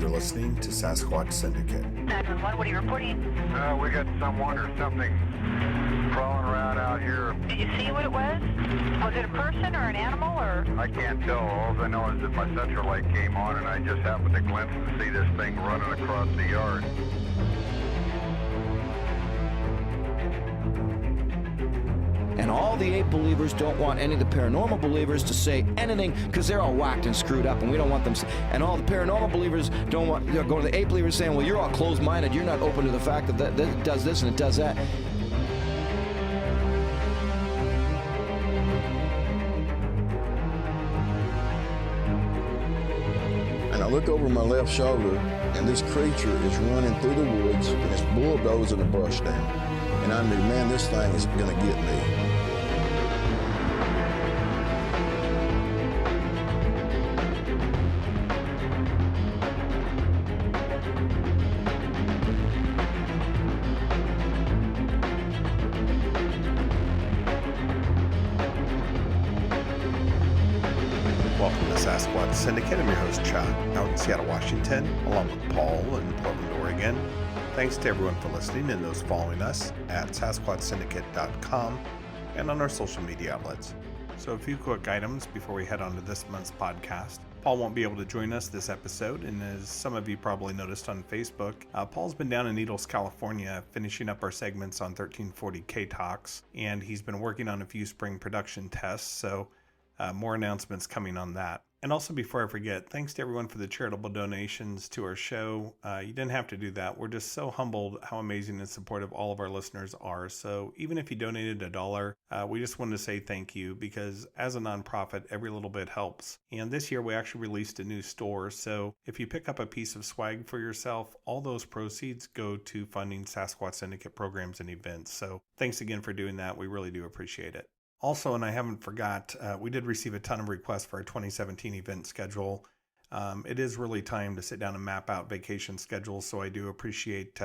You're listening to Sasquatch Syndicate. 911, what are you reporting? We got someone or something crawling around out here. Did you see what it was? Was it a person or an animal or? I can't tell. All I know is that my central light came on and I just happened to glimpse and see this thing running across the yard. And all the ape believers don't want any of the paranormal believers to say anything because they're all whacked and screwed up, and we don't want them. And all the paranormal believers don't want to go to the ape believers saying, well, you're all closed-minded. You're not open to the fact that it does this and it does that. And I look over my left shoulder, and this creature is running through the woods, and it's bulldozing the brush down. And I knew, man, this thing is going to get me. Welcome to Sasquatch Syndicate. I'm your host, Chuck, out in Seattle, Washington, along with Paul in Portland, Oregon. Thanks to everyone for listening and those following us at SasquatchSyndicate.com and on our social media outlets. So a few quick items before we head on to this month's podcast. Paul won't be able to join us this episode, and as some of you probably noticed on Facebook, Paul's been down in Needles, California, finishing up our segments on 1340 K-Talks, and he's been working on a few spring production tests, so more announcements coming on that. And also, before I forget, thanks to everyone for the charitable donations to our show. You didn't have to do that. We're just so humbled how amazing and supportive all of our listeners are. So even if you donated $1, we just wanted to say thank you, because as a nonprofit, every little bit helps. And this year we actually released a new store. So if you pick up a piece of swag for yourself, all those proceeds go to funding Sasquatch Syndicate programs and events. So thanks again for doing that. We really do appreciate it. Also, and I haven't forgot, we did receive a ton of requests for our 2017 event schedule. It is really time to sit down and map out vacation schedules, so I do appreciate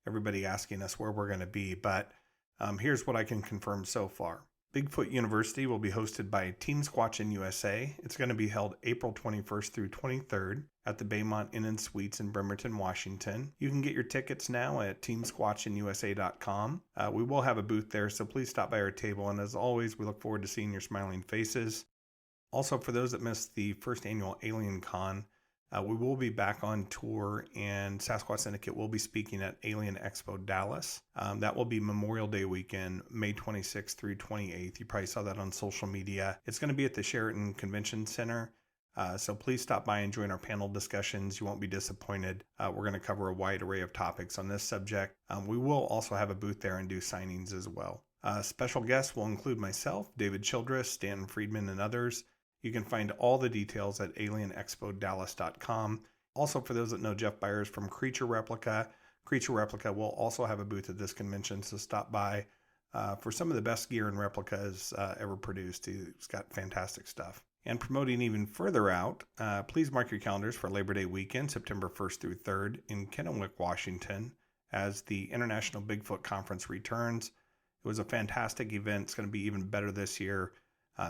everybody asking us where we're going to be. But here's what I can confirm so far. Bigfoot University will be hosted by Team Squatch in USA. It's going to be held April 21st through 23rd at the Baymont Inn and Suites in Bremerton, Washington. You can get your tickets now at teamsquatchinusa.com. We will have a booth there, so please stop by our table. And as always, we look forward to seeing your smiling faces. Also, for those that missed the first annual Alien Con, we will be back on tour, and Sasquatch Syndicate will be speaking at Alien Expo Dallas. That will be Memorial Day weekend, May 26th through 28th. You probably saw that on social media. It's going to be at the Sheraton Convention Center. So please stop by and join our panel discussions. You won't be disappointed. We're going to cover a wide array of topics on this subject. We will also have a booth there and do signings as well. Special guests will include myself, David Childress, Stanton Friedman, and others. You can find all the details at alienexpodallas.com. Also, for those that know Jeff Byers from Creature Replica will also have a booth at this convention, so stop by for some of the best gear and replicas ever produced. He's got fantastic stuff. And promoting even further out, please mark your calendars for Labor Day weekend, September 1st through 3rd in Kennewick, Washington, as the International Bigfoot Conference returns. It was a fantastic event. It's going to be even better this year.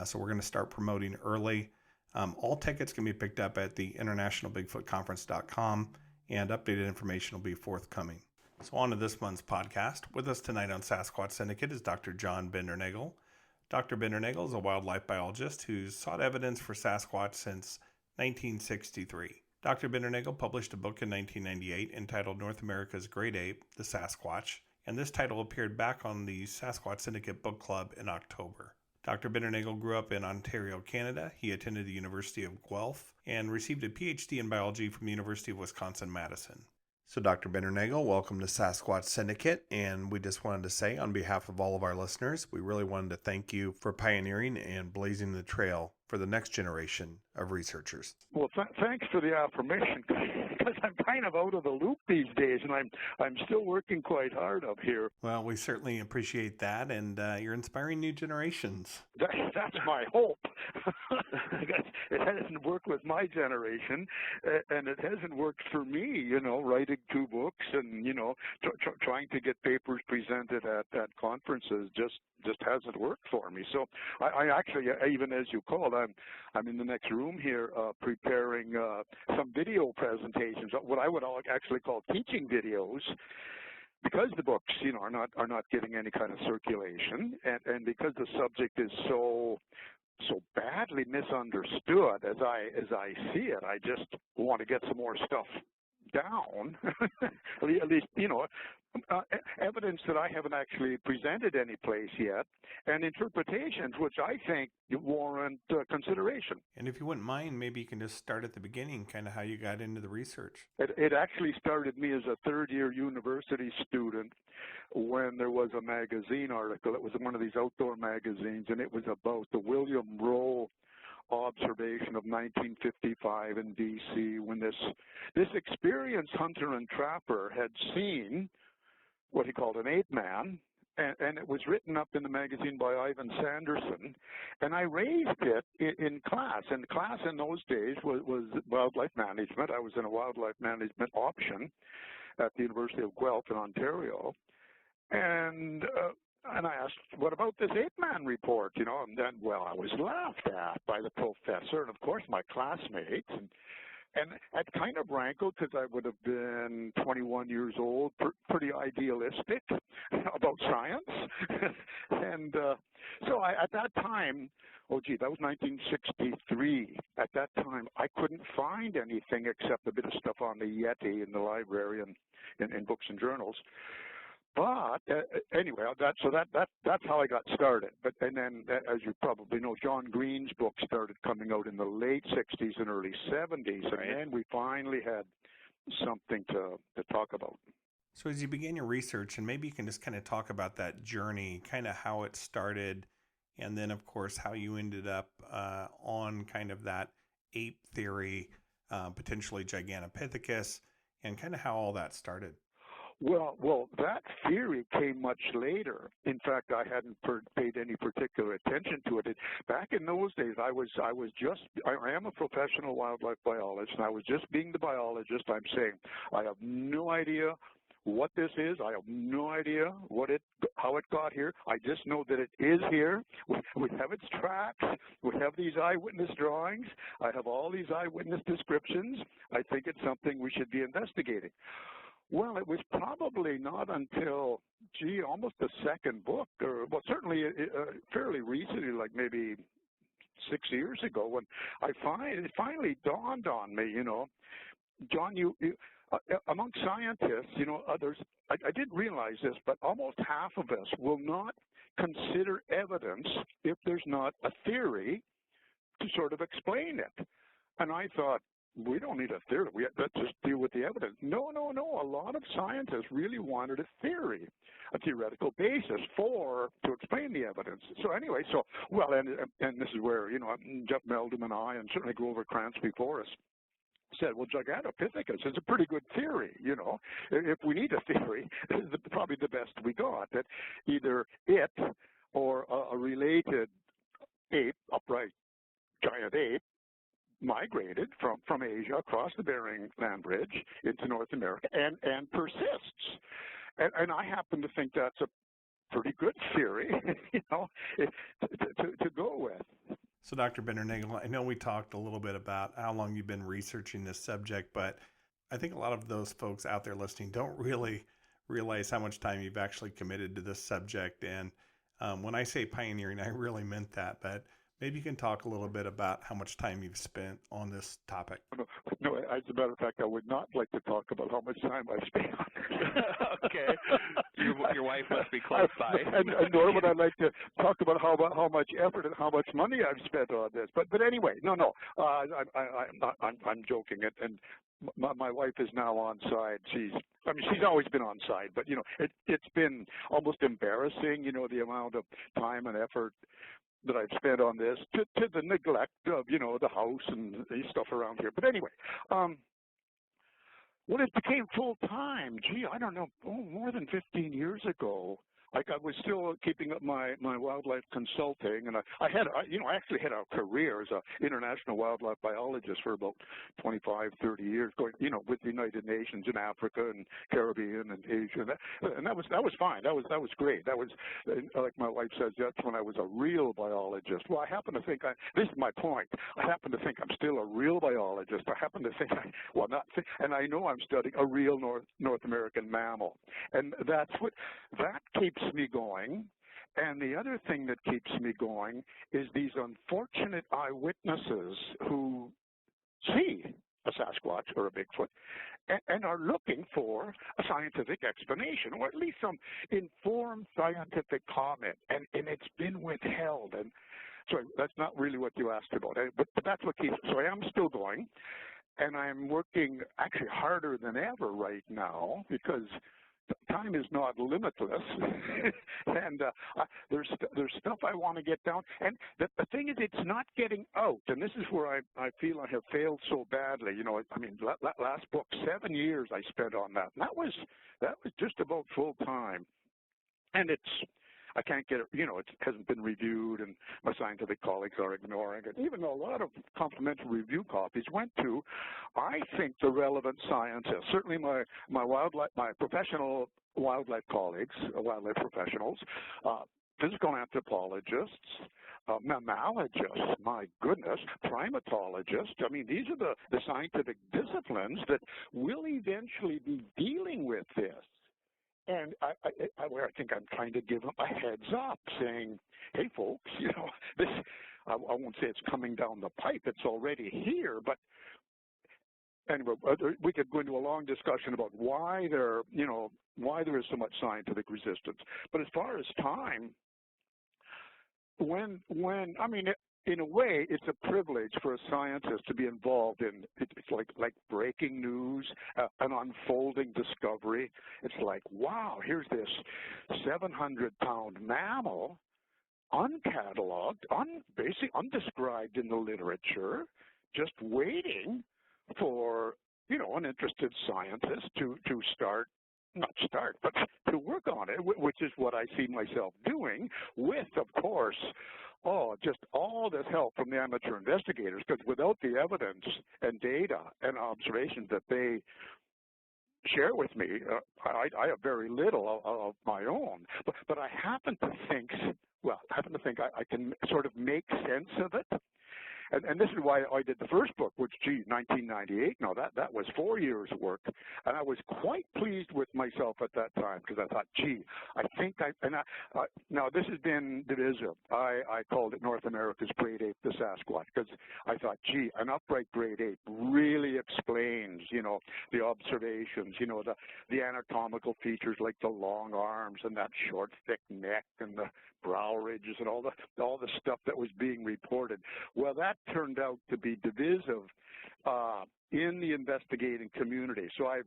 So we're going to start promoting early. All tickets can be picked up at the internationalbigfootconference.com, and updated information will be forthcoming. So on to this month's podcast. With us tonight on Sasquatch Syndicate is Dr. John Bindernagel. Dr. Bindernagel is a wildlife biologist who's sought evidence for Sasquatch since 1963. Dr. Bindernagel published a book in 1998 entitled North America's Great Ape, the Sasquatch, and this title appeared back on the Sasquatch Syndicate Book Club in October. Dr. Bindernagel grew up in Ontario, Canada. He attended the University of Guelph and received a PhD in biology from the University of Wisconsin-Madison. So Dr. Bindernagel, welcome to Sasquatch Syndicate, and we just wanted to say on behalf of all of our listeners, we really wanted to thank you for pioneering and blazing the trail for the next generation of researchers. Well, thanks for the affirmation, because I'm kind of out of the loop these days, and I'm still working quite hard up here. Well, we certainly appreciate that, and you're inspiring new generations. That's my hope. It hasn't worked with my generation, and it hasn't worked for me, writing 2 books and, trying to get papers presented at conferences just hasn't worked for me. So I actually, even as you called, I'm in the next room here preparing some video presentations, what I would actually call teaching videos, because the books, are not getting any kind of circulation, and because the subject is so badly misunderstood as I see it. I just want to get some more stuff down, at least, evidence that I haven't actually presented any place yet, and interpretations which I think warrant consideration. And if you wouldn't mind, maybe you can just start at the beginning, kind of how you got into the research. It actually started me as a third-year university student when there was a magazine article. It was one of these outdoor magazines, and it was about the William Rowe observation of 1955 in D.C. when this experienced hunter and trapper had seen what he called an ape man, and it was written up in the magazine by Ivan Sanderson, and I raised it in class. And class in those days was wildlife management. I was in a wildlife management option at the University of Guelph in Ontario, and I asked, what about this ape man report, and then, well, I was laughed at by the professor and, of course, my classmates, and it kind of rankled because I would have been 21 years old, pretty idealistic about science. And so at that time, that was 1963. At that time, I couldn't find anything except a bit of stuff on the Yeti in the library and in books and journals. But anyway, that's how I got started. And then, as you probably know, John Green's book started coming out in the late 60s and early 70s, and then we finally had something to talk about. So as you began your research, and maybe you can just kind of talk about that journey, kind of how it started, and then, of course, how you ended up on kind of that ape theory, potentially Gigantopithecus, and kind of how all that started. Well, that theory came much later. In fact, I hadn't paid any particular attention to it. Back in those days, I am a professional wildlife biologist, and I was just being the biologist. I'm saying I have no idea what this is. I have no idea how it got here. I just know that it is here. We have its tracks. We have these eyewitness drawings. I have all these eyewitness descriptions. I think it's something we should be investigating. Well, it was probably not until, almost the second book, or certainly fairly recently, like maybe 6 years ago, when it finally dawned on me, John, among scientists, others, I didn't realize this, but almost half of us will not consider evidence if there's not a theory to sort of explain it. And I thought, we don't need a theory. Let's just deal with the evidence. No. A lot of scientists really wanted a theory, a theoretical basis to explain the evidence. So anyway, and this is where, Jeff Meldrum and I, and certainly Grover Krantz before us, said, well, Gigantopithecus is a pretty good theory, If we need a theory, this is probably the best we got, that either it or a related ape, upright giant ape, migrated from Asia across the Bering Land Bridge into North America and persists. And I happen to think that's a pretty good theory, to go with. So, Dr. Bindernagel, I know we talked a little bit about how long you've been researching this subject, but I think a lot of those folks out there listening don't really realize how much time you've actually committed to this subject. And when I say pioneering, I really meant that, but maybe you can talk a little bit about how much time you've spent on this topic. No, as a matter of fact, I would not like to talk about how much time I've spent on it. Okay. Your wife must be close by. And nor would I like to talk about how much effort and how much money I've spent on this. But anyway, no. I'm joking. And my wife is now on side. She's always been on side, but it's been almost embarrassing, the amount of time and effort that I've spent on this to the neglect of, the house and stuff around here. But anyway, when it became full time, I don't know, more than 15 years ago, like I was still keeping up my wildlife consulting, and I actually had a career as an international wildlife biologist for about 25, 30 years, going, with the United Nations in Africa and Caribbean and Asia, and that was fine. That was great. That was, like my wife says, that's when I was a real biologist. Well, I happen to think this is my point. I happen to think I'm still a real biologist. I happen to think and I know I'm studying a real North American mammal, and that keeps me going. And the other thing that keeps me going is these unfortunate eyewitnesses who see a Sasquatch or a Bigfoot and are looking for a scientific explanation, or at least some informed scientific comment, and it's been withheld. And so that's not really what you asked about, but that's what keeps. So I am still going, and I'm working actually harder than ever right now because time is not limitless, and there's stuff I want to get down. And the thing is, it's not getting out, and this is where I feel I have failed so badly. I mean, last book, 7 years I spent on that, and that was just about full time, and I can't get it, it hasn't been reviewed, and my scientific colleagues are ignoring it. Even though a lot of complimentary review copies went to, I think, the relevant scientists, certainly my professional wildlife colleagues, wildlife professionals, physical anthropologists, mammalogists, my goodness, primatologists. I mean, these are the scientific disciplines that will eventually be dealing with this. And I think I'm trying to give them a heads up, saying, hey, folks, this, I won't say it's coming down the pipe. It's already here. But anyway, we could go into a long discussion about why there is so much scientific resistance. But as far as time, in a way, it's a privilege for a scientist to be involved in. It's like breaking news, an unfolding discovery. It's like, wow, here's this 700-pound mammal, uncatalogued, basically undescribed in the literature, just waiting for an interested scientist to work on it, which is what I see myself doing with, of course, just all this help from the amateur investigators, because without the evidence and data and observations that they share with me, I have very little of my own. But I happen to think I can sort of make sense of it. And this is why I did the first book, which, 1998. No, that was 4 years of work, and I was quite pleased with myself at that time because I thought, I think now this has been divisive. I called it North America's Great Ape, the Sasquatch, because I thought, an upright great ape really explains, the observations, the anatomical features like the long arms and that short, thick neck and the brow ridges and all the stuff that was being reported. Well, that turned out to be divisive in the investigating community. So I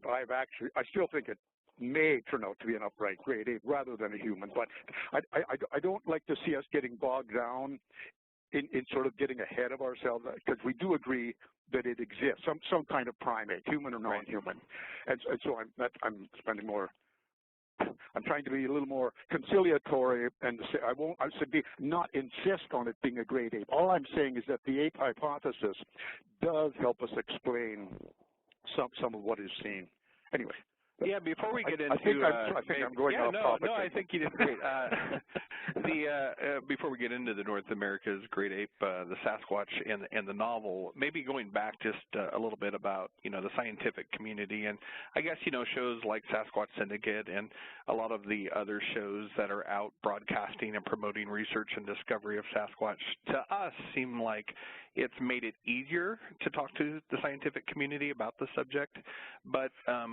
still think it may turn out to be an upright great ape rather than a human, but I don't like to see us getting bogged down in sort of getting ahead of ourselves, because we do agree that it exists, some kind of primate, human or non-human, and so I'm spending more. I'm trying to be a little more conciliatory and say I should not insist on it being a great ape. All I'm saying is that the ape hypothesis does help us explain some of what is seen. Anyway. Yeah, before we get into, I think I'm going off topic. No, I think you did great. Before we get into the North America's Great Ape, the Sasquatch, and the novel, maybe going back just a little bit about the scientific community, and I guess shows like Sasquatch Syndicate and a lot of the other shows that are out broadcasting and promoting research and discovery of Sasquatch, to us seem like it's made it easier to talk to the scientific community about the subject, but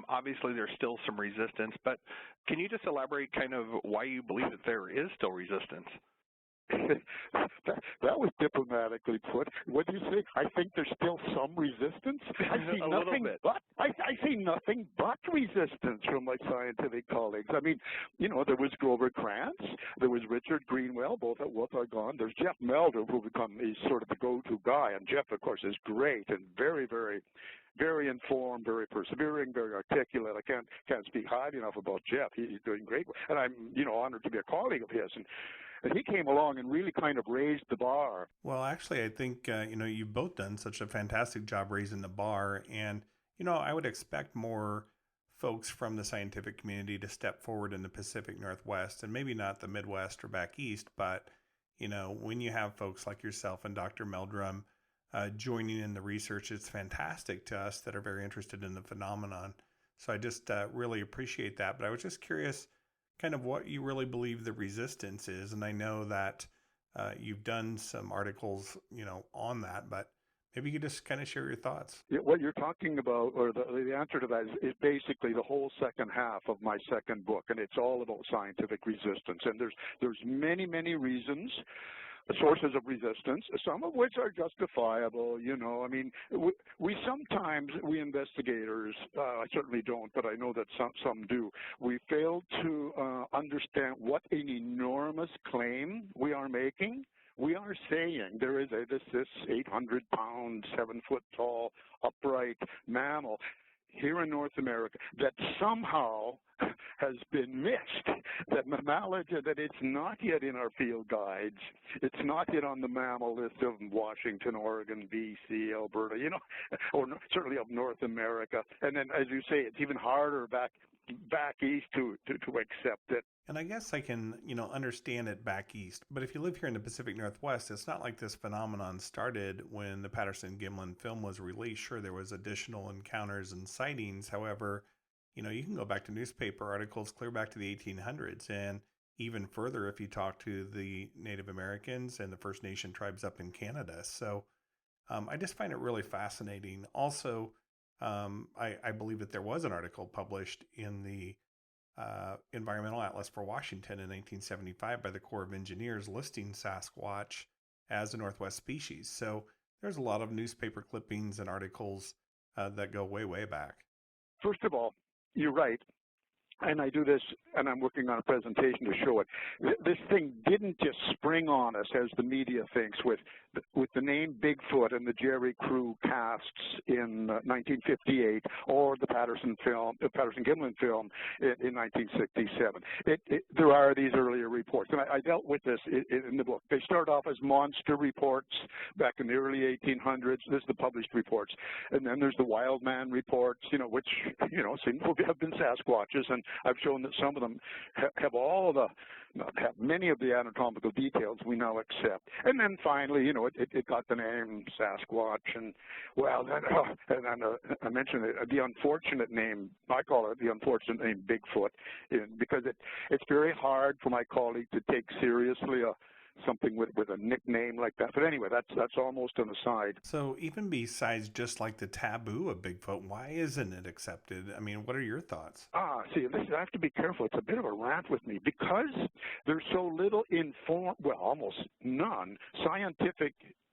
obviously there's still some resistance. But can you just elaborate kind of why you believe that there is still resistance? That was diplomatically put. What do you say? I think there's still some resistance. I see nothing but I see nothing but resistance from my scientific colleagues. I mean, there was Grover Krantz, there was Richard Greenwell, both are gone. There's Jeff Melder, who become sort of the go-to guy, and Jeff, of course, is great and very, very very informed, very persevering, very articulate. I can't speak highly enough about Jeff. He's doing great, and I'm honored to be a colleague of his. And he came along and really kind of raised the bar. Well, actually, I think you've both done such a fantastic job raising the bar, and I would expect more folks from the scientific community to step forward in the Pacific Northwest, and maybe not the Midwest or back east, but when you have folks like yourself and Dr. Meldrum joining in the research, it's fantastic to us that are very interested in the phenomenon. So I just really appreciate that. But I was just curious kind of what you really believe the resistance is. And I know that you've done some articles, on that, but maybe you could just kind of share your thoughts. Yeah, what you're talking about, or the answer to that is basically the whole second half of my second book, and it's all about scientific resistance. And there's many, many reasons, sources of resistance, some of which are justifiable. I mean, we sometimes, we investigators, I certainly don't, but I know that some do, we fail to understand what an enormous claim we are making. We are saying there is this 800-pound, 7-foot-tall, upright mammal here in North America that somehow has been missed, that mammalogy, that it's not yet in our field guides, it's not yet on the mammal list of Washington, Oregon, BC, Alberta, or certainly of North America. And then, as you say, it's even harder back east to accept it. And I guess I can, understand it back east. But if you live here in the Pacific Northwest, it's not like this phenomenon started when the Patterson-Gimlin film was released. Sure, there was additional encounters and sightings. However, you can go back to newspaper articles clear back to the 1800s, and even further if you talk to the Native Americans and the First Nation tribes up in Canada. So I just find it really fascinating. Also, I believe that there was an article published in the Environmental Atlas for Washington in 1975 by the Corps of Engineers listing Sasquatch as a Northwest species. So there's a lot of newspaper clippings and articles that go way, way back. First of all, you're right. And I do this, and I'm working on a presentation to show it. This thing didn't just spring on us, as the media thinks, with the name Bigfoot and the Jerry Crew casts in 1958, or the Patterson-Gimlin film in 1967. There are these earlier reports, and I dealt with this in the book. They start off as monster reports back in the early 1800s. This is the published reports, and then there's the wild man reports, which seem to have been Sasquatches, and I've shown that some of them have many of the anatomical details we now accept. And then finally, it got the name Sasquatch, and I mentioned the unfortunate name, I call it the unfortunate name Bigfoot, because it's very hard for my colleague to take seriously something with a nickname like that. But anyway, that's almost an aside. So even besides just like the taboo of Bigfoot, why isn't it accepted? I mean, what are your thoughts? See, I have to be careful. It's a bit of a rant with me because there's so little almost none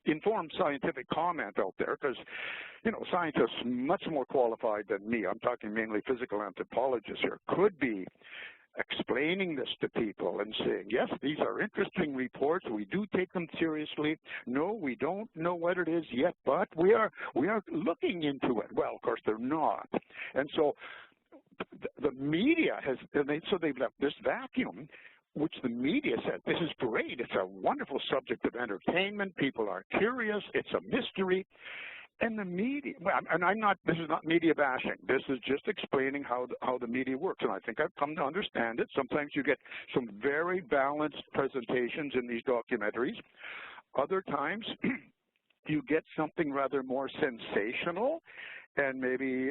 informed scientific comment out there, because scientists much more qualified than me, I'm talking mainly physical anthropologists here, could be explaining this to people and saying, yes, these are interesting reports. We do take them seriously. No, we don't know what it is yet, but we are looking into it. Well, of course, they're not. And so the media they've left this vacuum, which the media said, this is great. It's a wonderful subject of entertainment. People are curious. It's a mystery. And the media, and this is not media bashing. This is just explaining how the media works. And I think I've come to understand it. Sometimes you get some very balanced presentations in these documentaries. Other times you get something rather more sensational, and maybe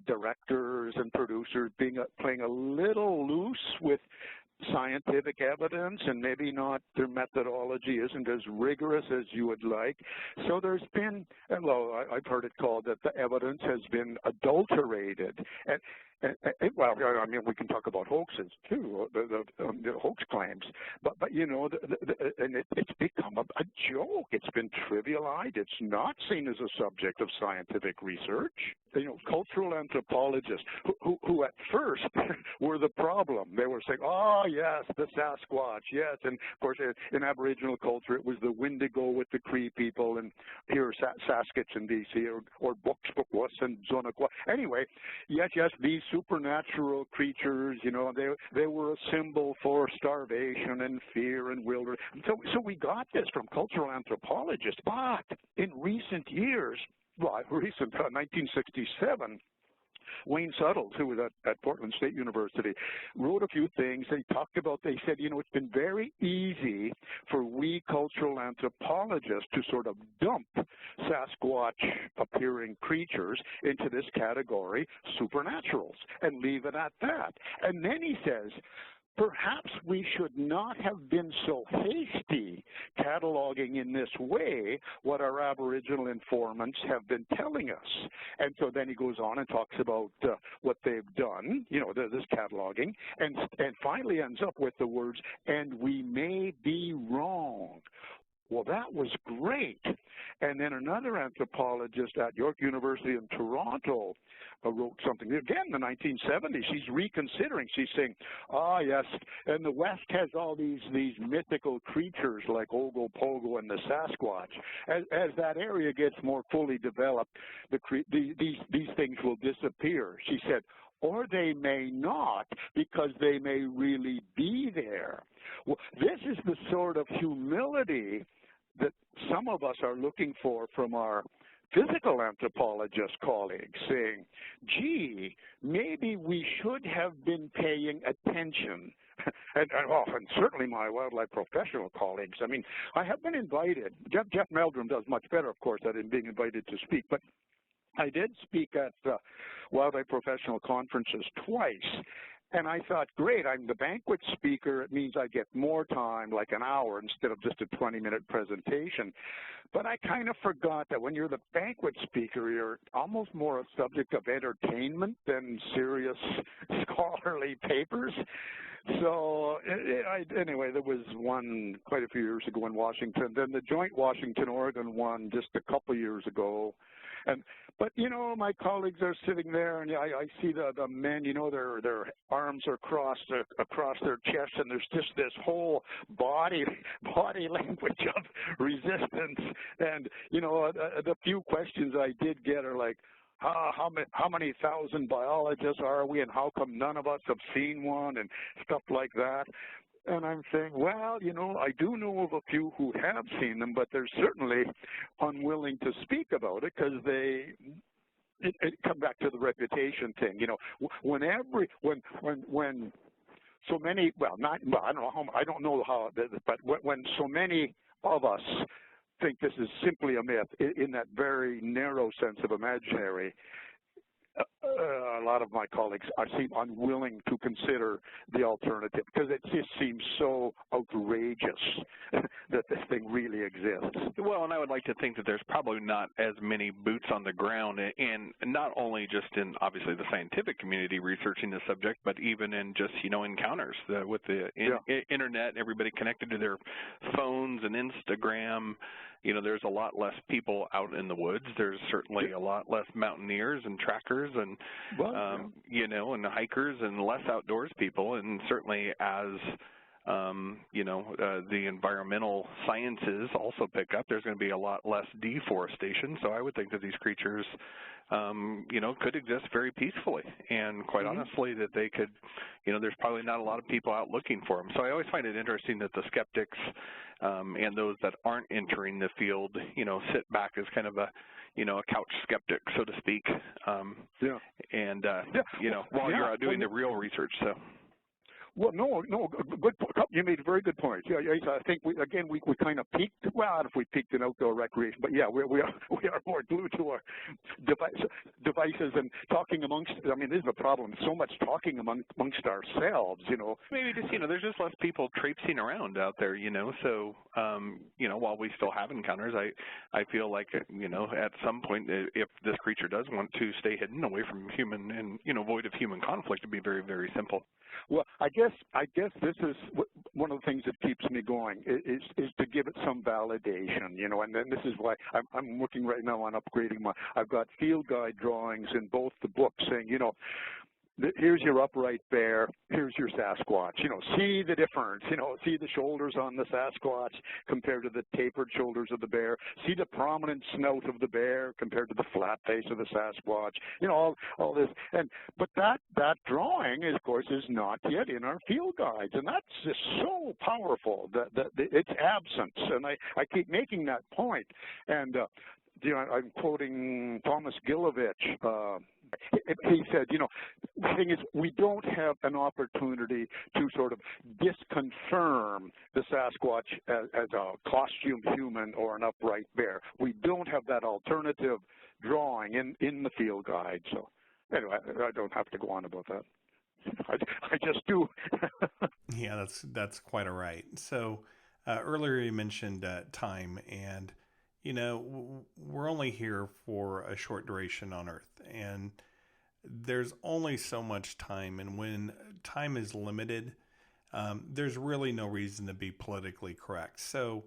directors and producers playing a little loose with scientific evidence, and maybe not their methodology isn't as rigorous as you would like. So there's been, I've heard it called that the evidence has been adulterated. Well, I mean, we can talk about hoaxes too, the hoax claims, but you know, and it's become a joke. It's been trivialized. It's not seen as a subject of scientific research. You know, cultural anthropologists who at first were the problem. They were saying, "Oh yes, the Sasquatch, yes," and of course in Aboriginal culture it was the Wendigo with the Cree people, and here Sasquatch in D.C. or Bukspukwas and Zonaqua. Anyway, yes, these supernatural creatures, you know, they were a symbol for starvation and fear and wilderness. So we got this from cultural anthropologists, but in recent years, 1967, Wayne Suttles, who was at Portland State University, wrote a few things. They said, you know, it's been very easy for we cultural anthropologists to sort of dump Sasquatch-appearing creatures into this category, supernaturals, and leave it at that. And then he says, perhaps we should not have been so hasty cataloging in this way what our Aboriginal informants have been telling us. And so then he goes on and talks about what they've done, you know, this cataloging, and finally ends up with the words, "and we may be wrong." Well, that was great. And then another anthropologist at York University in Toronto wrote something, again, in the 1970s. She's reconsidering. She's saying, yes, and the West has all these mythical creatures like Ogopogo and the Sasquatch. As that area gets more fully developed, these things will disappear. She said, or they may not, because they may really be there. Well, this is the sort of humility that some of us are looking for from our physical anthropologist colleagues, saying, gee, maybe we should have been paying attention. And certainly my wildlife professional colleagues. I mean, I have been invited. Jeff Meldrum does much better, of course, at being invited to speak, but I did speak at wildlife professional conferences twice, and I thought, great, I'm the banquet speaker. It means I get more time, like an hour, instead of just a 20-minute presentation. But I kind of forgot that when you're the banquet speaker, you're almost more a subject of entertainment than serious scholarly papers. So anyway, there was one quite a few years ago in Washington, then the joint Washington-Oregon one just a couple years ago. But, you know, my colleagues are sitting there, and I see the men, you know, their arms are crossed across their chest, and there's just this whole body language of resistance. And, you know, the few questions I did get are like, how many thousand biologists are we, and how come none of us have seen one, and stuff like that. And I'm saying, well, you know, I do know of a few who have seen them, but they're certainly unwilling to speak about it because it comes back to the reputation thing. You know, when so many, I don't know how, but when so many of us think this is simply a myth in that very narrow sense of imaginary, a lot of my colleagues seem unwilling to consider the alternative because it just seems so outrageous that this thing really exists. Well, and I would like to think that there's probably not as many boots on the ground, and not only just in obviously the scientific community researching the subject, but even in just, you know, encounters with the internet, everybody connected to their phones and Instagram. You know, there's a lot less people out in the woods. There's certainly a lot less mountaineers and trackers and, you know, and hikers and less outdoors people. And certainly as, you know, the environmental sciences also pick up, there's going to be a lot less deforestation. So I would think that these creatures, you know, could exist very peacefully. And quite honestly, that they could, you know, there's probably not a lot of people out looking for them. So I always find it interesting that the skeptics and those that aren't entering the field, you know, sit back as kind of a, you know, a couch skeptic, so to speak. And, you know, while you're out doing the real research. So. Well, no, good. You made a very good point. Yeah, I think we kind of peaked. Well, if we peaked in outdoor recreation, but yeah, we are more glued to our devices and talking amongst. I mean, this is a problem. So much talking amongst ourselves, you know. Maybe just there's just less people traipsing around out there, So while we still have encounters, I feel like at some point, if this creature does want to stay hidden away from human and void of human conflict, it'd be very, very simple. Well, I guess this is one of the things that keeps me going is to give it some validation, and then this is why I'm working right now on upgrading I've got field guide drawings in both the books saying, here's your upright bear, here's your Sasquatch. See the difference. See the shoulders on the Sasquatch compared to the tapered shoulders of the bear. See the prominent snout of the bear compared to the flat face of the Sasquatch. All this. But that drawing, of course, is not yet in our field guides, and that's just so powerful that its absence. And I keep making that point. And I'm quoting Thomas Gilovich. He said, the thing is, we don't have an opportunity to sort of disconfirm the Sasquatch as a costume human or an upright bear. We don't have that alternative drawing in the field guide. So anyway, I don't have to go on about that. I just do. Yeah, that's quite all right. So earlier you mentioned time, and we're only here for a short duration on Earth, and there's only so much time. And when time is limited, there's really no reason to be politically correct. So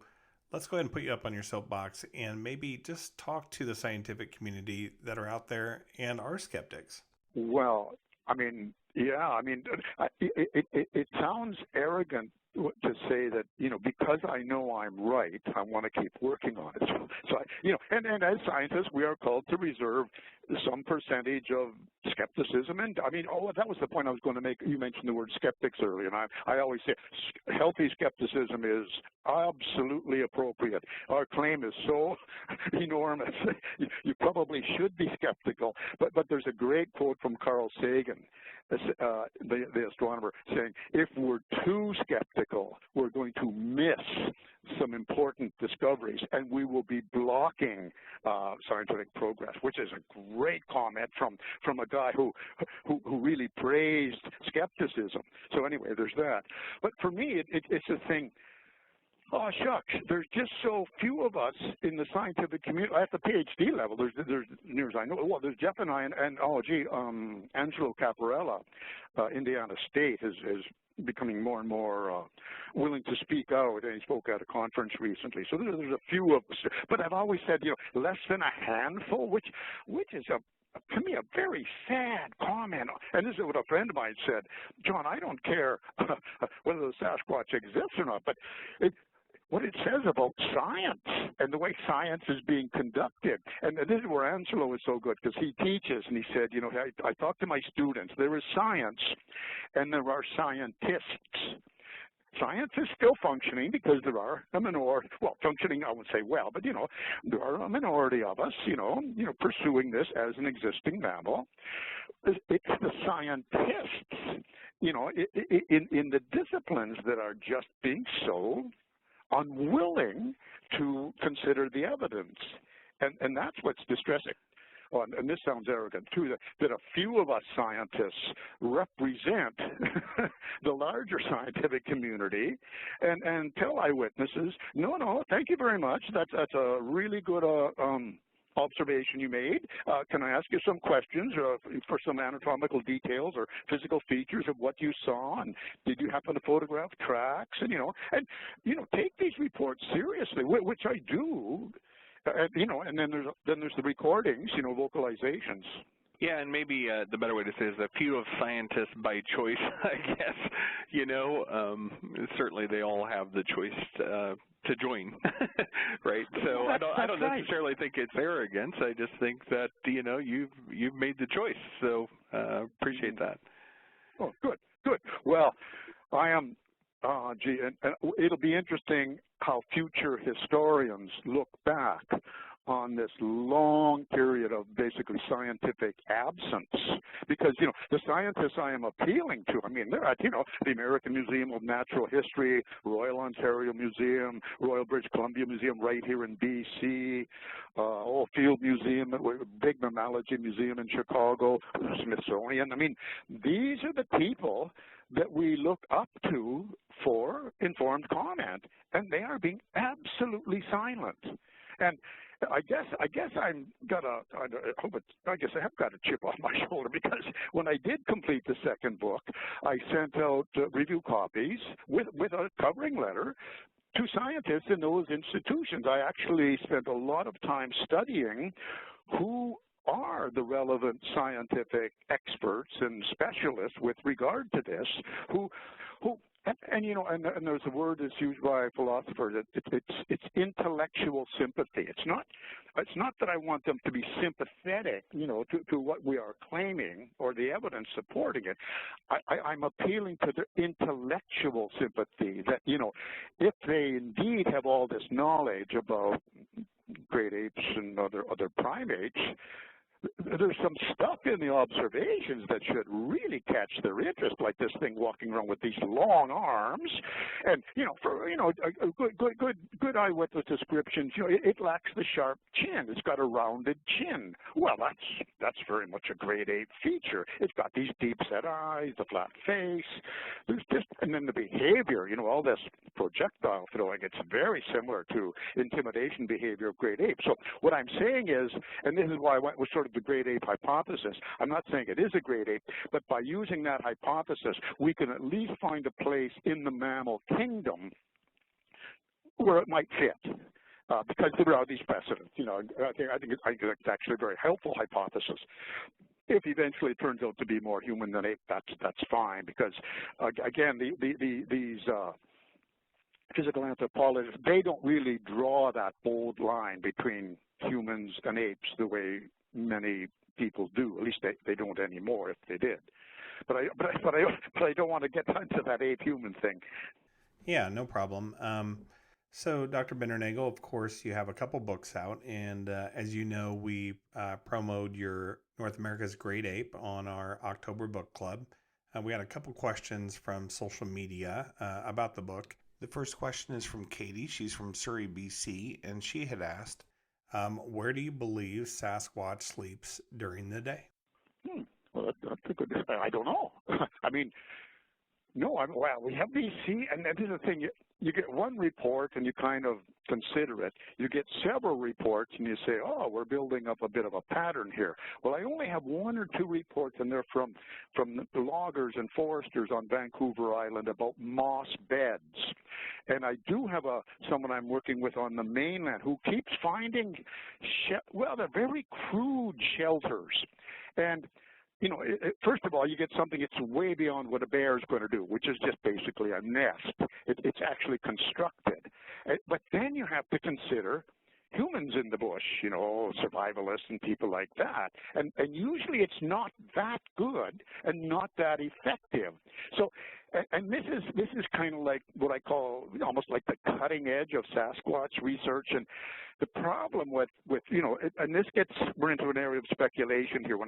let's go ahead and put you up on your soapbox and maybe just talk to the scientific community that are out there and are skeptics. Well, it sounds arrogant to say that, because I know I'm right, I want to keep working on it. So and as scientists, we are called to reserve some percentage of skepticism. And that was the point I was going to make. You mentioned the word skeptics earlier, and I always say healthy skepticism is absolutely appropriate. Our claim is so enormous. You probably should be skeptical. But there's a great quote from Carl Sagan, the astronomer, saying, if we're too skeptical, we're going to miss some important discoveries, and we will be blocking scientific progress, which is a great comment from a guy who really praised skepticism. So anyway, there's that. But for me, it's a thing. Oh, shucks, there's just so few of us in the scientific community. At the PhD level, there's near as I know, well, there's Jeff and I, and Angelo Caparella, Indiana State, is becoming more and more willing to speak out, and he spoke at a conference recently. So there's a few of us. But I've always said, less than a handful, which is to me, a very sad comment. And this is what a friend of mine said. John, I don't care whether the Sasquatch exists or not, but what it says about science and the way science is being conducted. And this is where Angelo is so good, because he teaches, and he said, I talk to my students. There is science, and there are scientists. Science is still functioning because there are a minority, well, functioning, I wouldn't say well, but, there are a minority of us, pursuing this as an existing mammal. It's the scientists, in the disciplines that are just being so unwilling to consider the evidence. And that's what's distressing. Oh, and this sounds arrogant too, that a few of us scientists represent the larger scientific community and tell eyewitnesses, no, thank you very much. That's a really good observation you made. Can I ask you some questions for some anatomical details or physical features of what you saw? And did you happen to photograph tracks? And take these reports seriously, which I do. And then there's the recordings, vocalizations. Yeah, and maybe the better way to say is a few of scientists by choice, I guess. Certainly they all have the choice to join, right? So I don't necessarily think it's arrogance. I just think that you've made the choice. So appreciate that. Oh, good. Well, I am. And it'll be interesting how future historians look back on this long period of basically scientific absence, because, you know, the scientists I am appealing to, I mean, they're at, you know, the American Museum of Natural History, Royal Ontario Museum, Royal British Columbia Museum right here in BC, Field Museum, Big Mammalogy Museum in Chicago, Smithsonian. I mean, these are the people that we look up to for informed comment, and they are being absolutely silent. And I guess I have got a chip on my shoulder, because when I did complete the second book, I sent out review copies with a covering letter to scientists in those institutions. I actually spent a lot of time studying who are the relevant scientific experts and specialists with regard to this, and you know, and there's a word that's used by philosophers that it's intellectual sympathy. It's not that I want them to be sympathetic, you know, to what we are claiming or the evidence supporting it. I'm appealing to their intellectual sympathy, that, you know, if they indeed have all this knowledge about great apes and other primates, there's some stuff in the observations that should really catch their interest, like this thing walking around with these long arms, and, you know, for, you know, good eyewitness descriptions. You know, it lacks the sharp chin. It's got a rounded chin. Well, that's very much a great ape feature. It's got these deep-set eyes, the flat face. There's just, and then the behavior. You know, all this projectile throwing. It's very similar to intimidation behavior of great apes. So what I'm saying is, and this is why I went with sort of the great ape hypothesis. I'm not saying it is a great ape, but by using that hypothesis, we can at least find a place in the mammal kingdom where it might fit, because there are these precedents. You know, I think it's actually a very helpful hypothesis. If eventually it turns out to be more human than ape, that's fine, because again, these physical anthropologists, they don't really draw that bold line between humans and apes the way many people do. At least they don't anymore, if they did. But I don't want to get into that ape-human thing. Yeah, no problem. So, Dr. Bindernagel, of course, you have a couple books out, and as you know, we promoted your North America's Great Ape on our October book club. We had a couple questions from social media about the book. The first question is from Katie. She's from Surrey, BC, and she had asked, where do you believe Sasquatch sleeps during the day? Well, that's a good. I don't know. I mean, no. Well, we have these. And this is the thing. You get one report and you kind of consider it. You get several reports and you say, oh, we're building up a bit of a pattern here. Well, I only have one or two reports, and they're from the loggers and foresters on Vancouver Island about moss beds. And I do have someone I'm working with on the mainland who keeps finding, they're very crude shelters. And you know, first of all, you get something that's way beyond what a bear is going to do, which is just basically a nest. It's actually constructed. But then you have to consider humans in the bush, you know, survivalists and people like that. And usually it's not that good and not that effective. So, and this is kind of like what I call almost like the cutting edge of Sasquatch research. And the problem with you know, and this gets, we're into an area of speculation here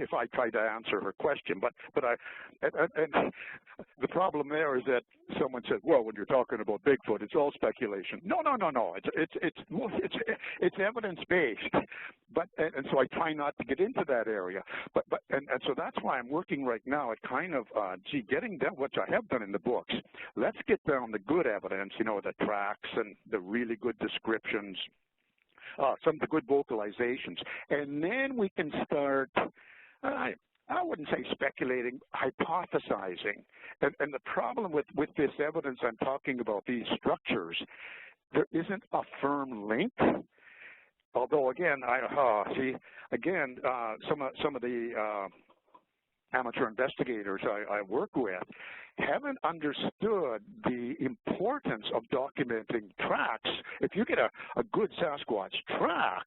if I try to answer her question, but the problem there is that someone said, well, when you're talking about Bigfoot, it's all speculation. No. It's evidence based, and so I try not to get into that area. But so that's why I'm working right now at kind of getting down, which I have done in the books. Let's get down the good evidence, you know, the tracks and the really good descriptions, some of the good vocalizations, and then we can start. I wouldn't say speculating, hypothesizing. And the problem with this evidence I'm talking about, these structures, there isn't a firm link. Although again, some of the amateur investigators I work with haven't understood the importance of documenting tracks. If you get a good Sasquatch track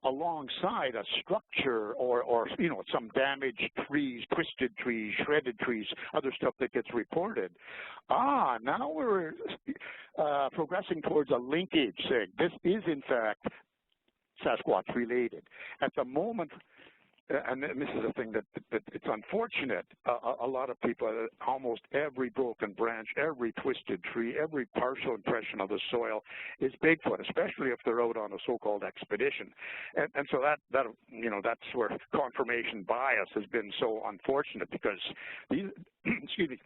alongside a structure or you know, some damaged trees, twisted trees, shredded trees, other stuff that gets reported, now we're progressing towards a linkage, saying this is in fact Sasquatch related. At the moment, and this is a thing that it's unfortunate, a lot of people, almost every broken branch, every twisted tree, every partial impression of the soil is Bigfoot, especially if they're out on a so-called expedition. And so that you know, that's where confirmation bias has been so unfortunate, because these, excuse me,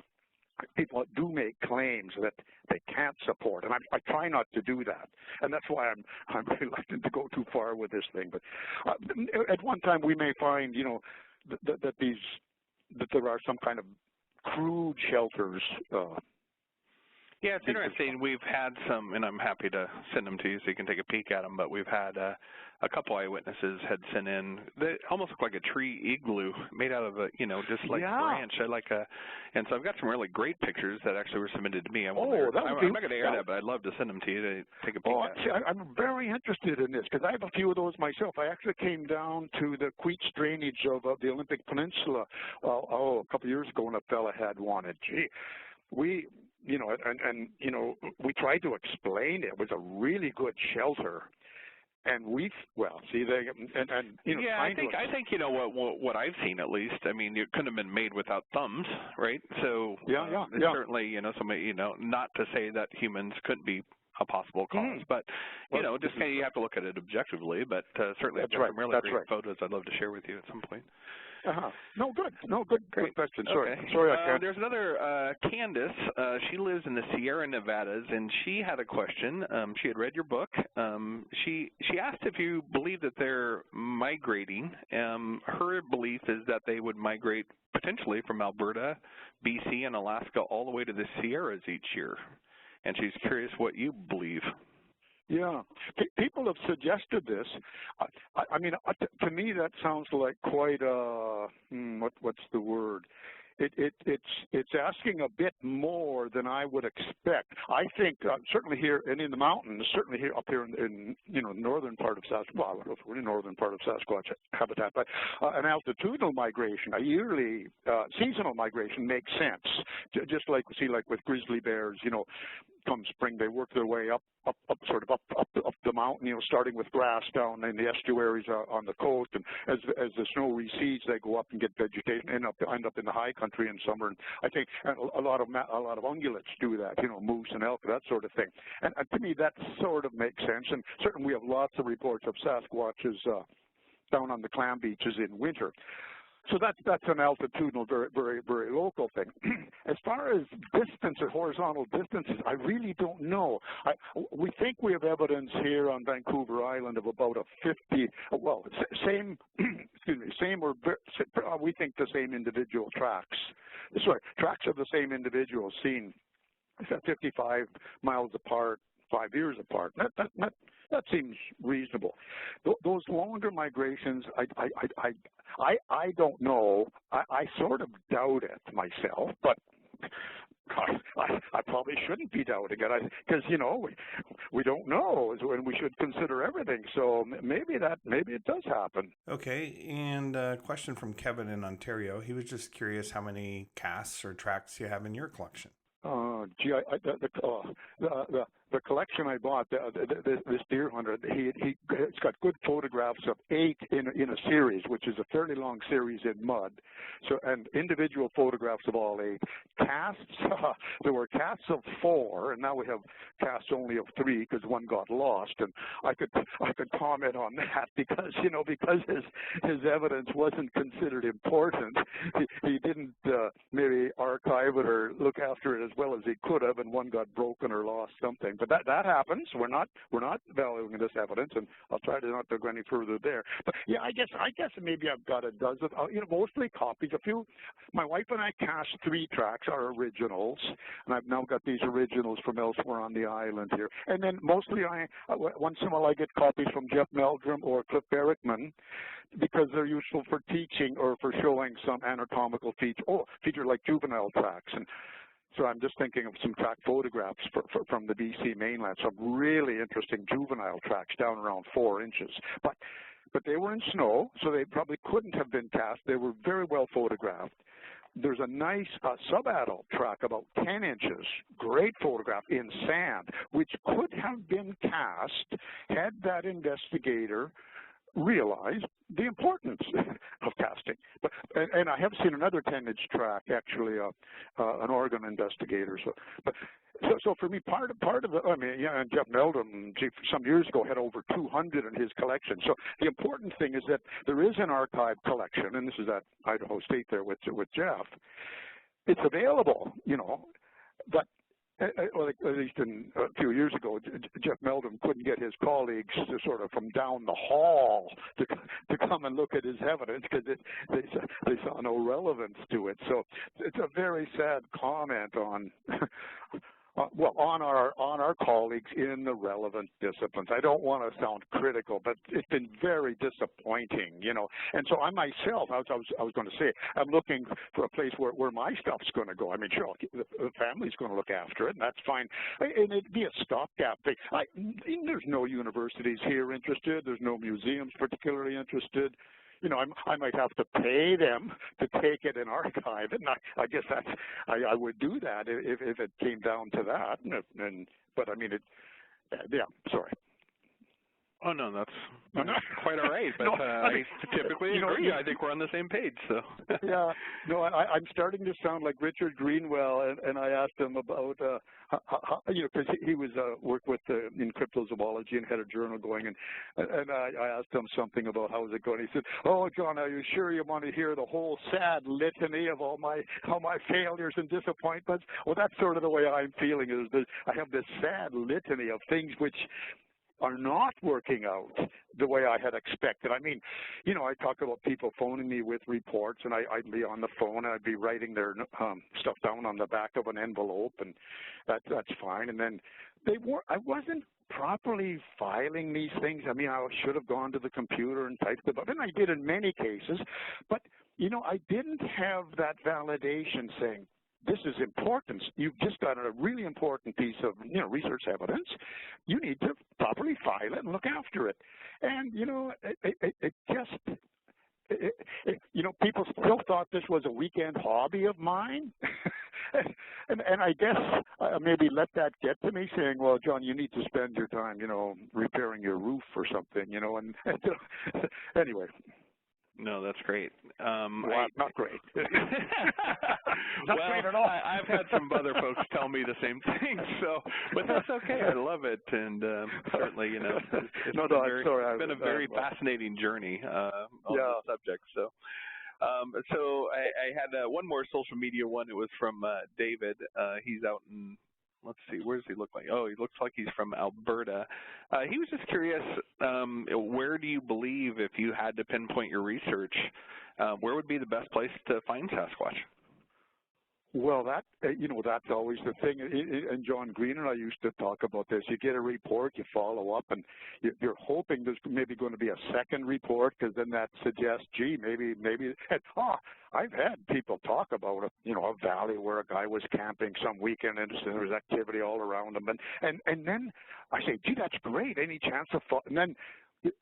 people do make claims that they can't support, and I try not to do that, and that's why I'm reluctant to go too far with this thing. But at one time we may find, you know, that there are some kind of crude shelters. Yeah, it's interesting. We've had some, and I'm happy to send them to you so you can take a peek at them, but we've had a couple eyewitnesses had sent in, they almost look like a tree igloo made out of a, you know, just like branch. And so I've got some really great pictures that actually were submitted to me. I'm not going to air that, but I'd love to send them to you to take a peek at. I'm very interested in this, because I have a few of those myself. I actually came down to the Queets drainage of the Olympic Peninsula a couple of years ago, and a fella had wanted. Gee, you know, and you know, we tried to explain it. It was a really good shelter, and you know, yeah, I think you know what I've seen, at least. I mean, it couldn't have been made without thumbs, right? So certainly, you know, somebody, you know, not to say that humans couldn't be a possible cause, but you know, just kind of, you have to look at it objectively. But certainly, I've got some really great photos I'd love to share with you at some point. No, good question. Sorry, okay. Sorry, I can't. There's another, Candace. She lives in the Sierra Nevadas, and she had a question. She had read your book. She asked if you believe that they're migrating. Her belief is that they would migrate potentially from Alberta, BC, and Alaska all the way to the Sierras each year. And she's curious what you believe. Yeah, people have suggested this. I mean, to me, that sounds like quite a what's the word? It's asking a bit more than I would expect. I think certainly here and in the mountains, certainly here up here in you know, northern part of Sasquatch, well, I don't know if we're in northern part of Sasquatch habitat, but an altitudinal migration, a yearly seasonal migration makes sense. Just like we see, like with grizzly bears, you know, come spring they work their way up the mountain, you know, starting with grass down in the estuaries on the coast, and as the snow recedes, they go up and get vegetation, end up in the high country in summer. And I think a lot of ungulates do that, you know, moose and elk, that sort of thing. And to me, that sort of makes sense. And certainly, we have lots of reports of Sasquatches down on the clam beaches in winter. So that's an altitudinal, very, very, very local thing. As far as distance or horizontal distances, I really don't know. We think we have evidence here on Vancouver Island of about a 50, well, same, excuse me, same or we think the same individual tracks. Sorry, tracks of the same individual seen 55 miles apart, 5 years apart. That seems reasonable. Those longer migrations, I don't know. I sort of doubt it myself, but I probably shouldn't be doubting it, because you know, we don't know, and we should consider everything. So maybe it does happen. Okay, and a question from Kevin in Ontario. He was just curious how many casts or tracks you have in your collection. Gee, the collection I bought, this deer hunter, it's got good photographs of 8 in a series, which is a fairly long series in mud. So, and individual photographs of all 8. Casts, there were casts of 4, and now we have casts only of 3 because one got lost. And I could comment on that because, you know, because his evidence wasn't considered important. He didn't maybe archive it or look after it as well as he could have, and one got broken or lost something. But that happens. We're not valuing this evidence, and I'll try to not to go any further there. But yeah, I guess maybe I've got a dozen. You know, mostly copies. A few. My wife and I cast 3 tracks, our originals, and I've now got these originals from elsewhere on the island here. And then mostly once in a while I get copies from Jeff Meldrum or Cliff Berrickman, because they're useful for teaching or for showing some anatomical feature like juvenile tracks. And so I'm just thinking of some track photographs from the BC mainland, some really interesting juvenile tracks down around 4 inches. But they were in snow, so they probably couldn't have been cast. They were very well photographed. there's a nice subadult track about 10 inches, great photograph in sand, which could have been cast had that investigator realized the importance of casting. And I have seen another 10-inch track, actually, an Oregon investigator. So for me, part of the, I mean, yeah, and Jeff Meldrum, some years ago, had over 200 in his collection. So the important thing is that there is an archive collection, and this is at Idaho State there with Jeff. It's available, you know, but well, at least a few years ago, Jeff Meldrum couldn't get his colleagues to sort of from down the hall to come and look at his evidence because they saw no relevance to it. So it's a very sad comment on well, on our colleagues in the relevant disciplines. I don't want to sound critical, but it's been very disappointing, you know. And so I myself, I was going to say, I'm looking for a place where my stuff's going to go. I mean, sure, the family's going to look after it, and that's fine. And it'd be a stopgap thing. There's no universities here interested. There's no museums particularly interested. You know, I might have to pay them to take it and archive it, and I guess that's I would do that if it came down to that. But I mean, yeah. Sorry. Oh no, that's quite all right. But no, I typically agree. I think we're on the same page. So yeah, no, I'm starting to sound like Richard Greenwell, and I asked him about how, you know, because he was worked with in cryptozoology and had a journal going, and I asked him something about how was it going. He said, "Oh, John, are you sure you want to hear the whole sad litany of all my failures and disappointments?" Well, that's sort of the way I'm feeling. I have this sad litany of things which are not working out the way I had expected. I mean, you know, I talk about people phoning me with reports, and I'd be on the phone, and I'd be writing their stuff down on the back of an envelope, and that's fine. And then I wasn't properly filing these things. I mean, I should have gone to the computer and typed them up, and I did in many cases, but, you know, I didn't have that validation saying, this is important. You've just got a really important piece of, you know, research evidence. You need to properly file it and look after it. And, you know, it just, you know, people still thought this was a weekend hobby of mine. and I guess maybe let that get to me saying, well, John, you need to spend your time, you know, repairing your roof or something, you know, and anyway. No, that's great. Well, not great. Not great at all. I've had some other folks tell me the same thing, so, but that's okay. I love it, and certainly, you know, it's been a very fascinating journey on the subject. So, so I had one more social media one. It was from David. He's out in, let's see, where does he look like? Oh, he looks like he's from Alberta. He was just curious, where do you believe, if you had to pinpoint your research, where would be the best place to find Sasquatch? Well, you know, that's always the thing. And John Green and I used to talk about this. You get a report, you follow up, and you're hoping there's maybe going to be a second report, because then that suggests, gee, maybe. I've had people talk about a valley where a guy was camping some weekend, and there was activity all around him, and then I say, gee, that's great. Any chance of and then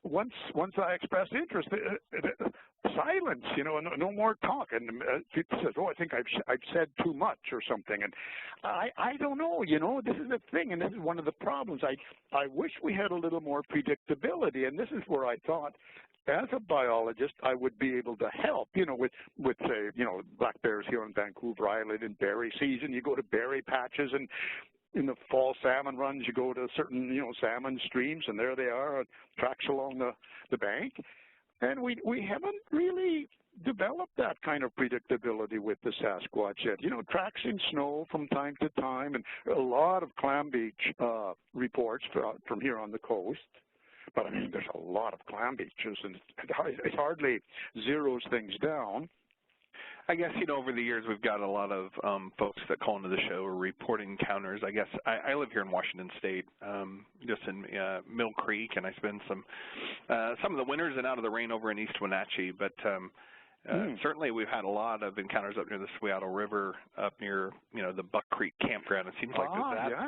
once I express interest, silence, you know, no more talk. And people says, oh, I think I've said too much or something. And I don't know, you know, this is the thing, and this is one of the problems. I wish we had a little more predictability, and this is where I thought, as a biologist, I would be able to help, you know, with say, you know, black bears here on Vancouver Island in berry season. You go to berry patches, and in the fall salmon runs, you go to certain, you know, salmon streams, and there they are, tracks along the bank. And we haven't really developed that kind of predictability with the Sasquatch yet. You know, tracks in snow from time to time, and a lot of clam beach reports from here on the coast. But I mean, there's a lot of clam beaches, and it hardly zeroes things down. I guess, you know, over the years, we've got a lot of folks that call into the show or report encounters. I guess I live here in Washington State, just in Mill Creek, and I spend some of the winters and out of the rain over in East Wenatchee. But certainly we've had a lot of encounters up near the Swiato River, up near, you know, the Buck Creek campground. It seems like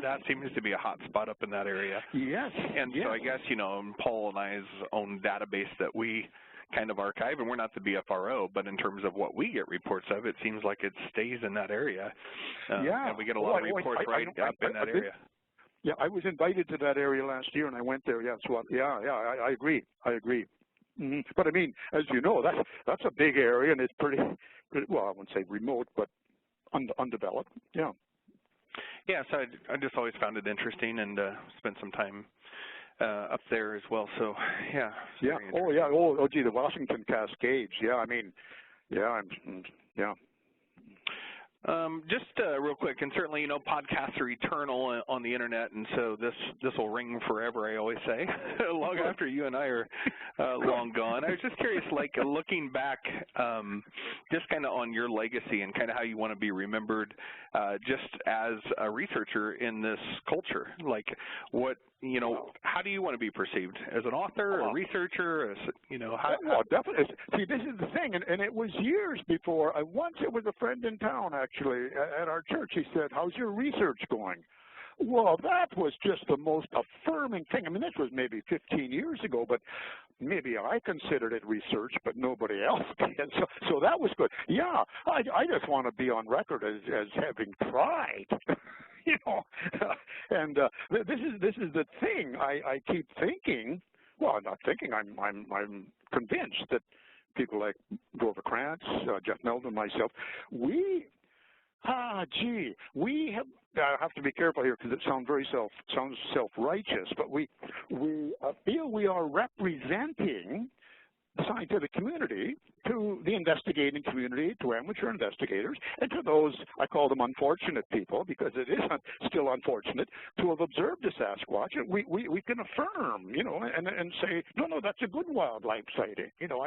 that seems to be a hot spot up in that area. Yes. And so I guess, you know, Paul and I's own database that we kind of archive, and we're not the BFRO, but in terms of what we get reports of, it seems like it stays in that area. Yeah. And we get a lot of reports up in that area. Yeah, I was invited to that area last year, and I went there. Yeah, so I agree. Mm-hmm. But I mean, as you know, that's a big area, and it's pretty well, I wouldn't say remote, but undeveloped. Yeah. Yeah, so I just always found it interesting, and spent some time up there as well. So yeah. Yeah. Oh yeah. Oh gee, the Washington Cascades. Yeah. I mean, yeah. Yeah. Just real quick, and certainly, you know, podcasts are eternal on the internet, and so this will ring forever, I always say, long after you and I are long gone. I was just curious, like, looking back, just kind of on your legacy and kind of how you want to be remembered just as a researcher in this culture. Like, what, you know, how do you want to be perceived? As an author, a researcher, as, you know, how? Well, definitely. See, this is the thing, and it was years before. Once it was a friend in town, actually, at our church. He said, "How's your research going?" Well, that was just the most affirming thing. I mean, this was maybe 15 years ago, but maybe I considered it research, but nobody else did. So that was good. Yeah, I just want to be on record as having tried. You know, and this is the thing. I keep thinking. Well, I'm not thinking. I'm convinced that people like Grover Krantz, Jeff Meldon, myself, we have. I have to be careful here because it sounds self-righteous, but we feel we are representing the scientific community, to the investigating community, to amateur investigators, and to those, I call them unfortunate people, because it is still unfortunate, to have observed a Sasquatch. And we can affirm, you know, and say, no, that's a good wildlife sighting. You know,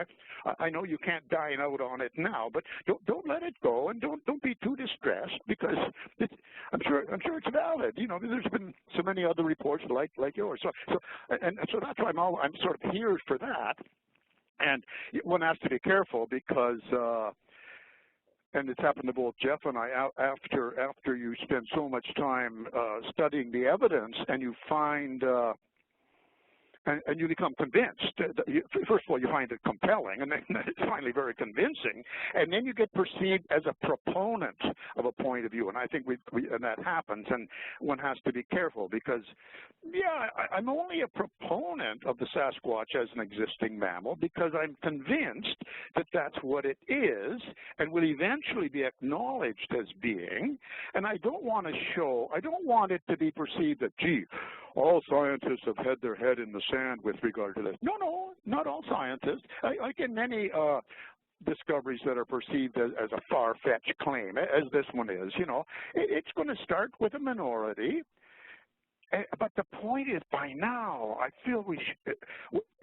I know you can't dine out on it now, but don't let it go, and don't be too distressed, because I'm sure it's valid. You know, there's been so many other reports like yours. So that's why I'm sort of here for that. And one has to be careful because, and it's happened to both Jeff and I, after you spend so much time studying the evidence and you find, and you become convinced. First of all, you find it compelling, and then it's finally very convincing, and then you get perceived as a proponent of a point of view, and I think and that happens, and one has to be careful because, yeah, I'm only a proponent of the Sasquatch as an existing mammal because I'm convinced that that's what it is and will eventually be acknowledged as being, and I don't want it to be perceived that, gee, all scientists have had their head in the sand with regard to this. No, not all scientists. Like in many discoveries that are perceived as a far-fetched claim, as this one is, you know, it's going to start with a minority. But the point is, by now, I feel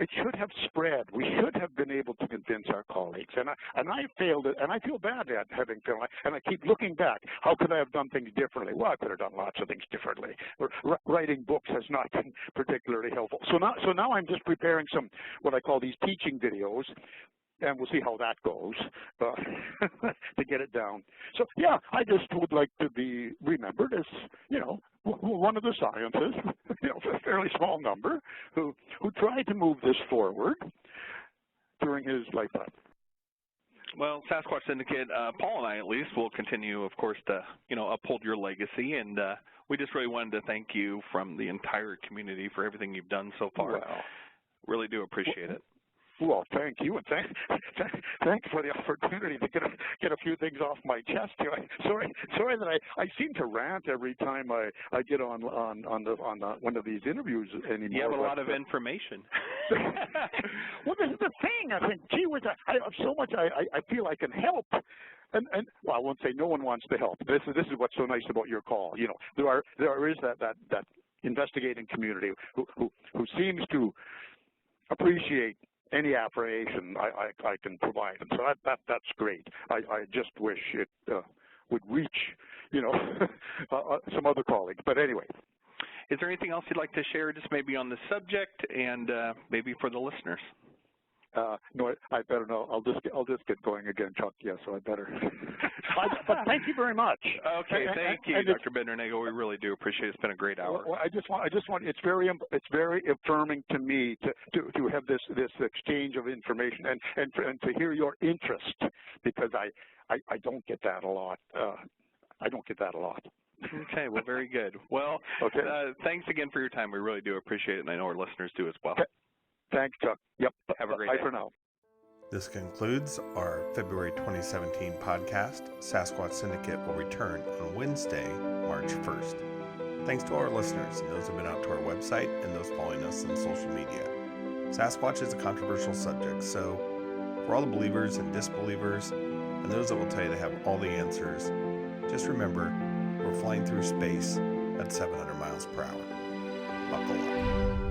it should have spread. We should have been able to convince our colleagues, and I failed it, and I feel bad at having failed. And I keep looking back. How could I have done things differently? Well, I could have done lots of things differently. Writing books has not been particularly helpful. So now I'm just preparing some what I call these teaching videos. And we'll see how that goes to get it down. So, yeah, I just would like to be remembered as, you know, one of the scientists, you know, a fairly small number, who tried to move this forward during his lifetime. Well, Sasquatch Syndicate, Paul and I at least will continue, of course, to, you know, uphold your legacy, and we just really wanted to thank you from the entire community for everything you've done so far. Well, really do appreciate it. Well, thank you, and thanks for the opportunity to get a few things off my chest here. Sorry that I seem to rant every time I get on one of these interviews anymore. You have a lot of information. Well, this is the thing. I think, gee whiz, I have so much I feel I can help. And well, I won't say no one wants to help. This is what's so nice about your call. You know, there is that investigating community who seems to appreciate any affirmation I can provide, and so that's great. I just wish it would reach, you know, some other colleagues. But anyway, is there anything else you'd like to share, just maybe on the subject and maybe for the listeners? No, I better know. I'll just get going again, Chuck. Yeah, so I better. But thank you very much. Okay, thank you, Dr. Bindernagel. We really do appreciate it. It's been a great hour. Well, I just want. It's very affirming to me to have this exchange of information and to hear your interest, because I don't get that a lot. I don't get that a lot. Okay, well, very good. Well, okay. Thanks again for your time. We really do appreciate it, and I know our listeners do as well. Okay. Thanks, Chuck. Yep. Have a great day. Bye for now. This concludes our February 2017 podcast. Sasquatch Syndicate will return on Wednesday, March 1st. Thanks to our listeners and those who have been out to our website and those following us on social media. Sasquatch is a controversial subject, so for all the believers and disbelievers, and those that will tell you they have all the answers, just remember, we're flying through space at 700 miles per hour. Buckle up.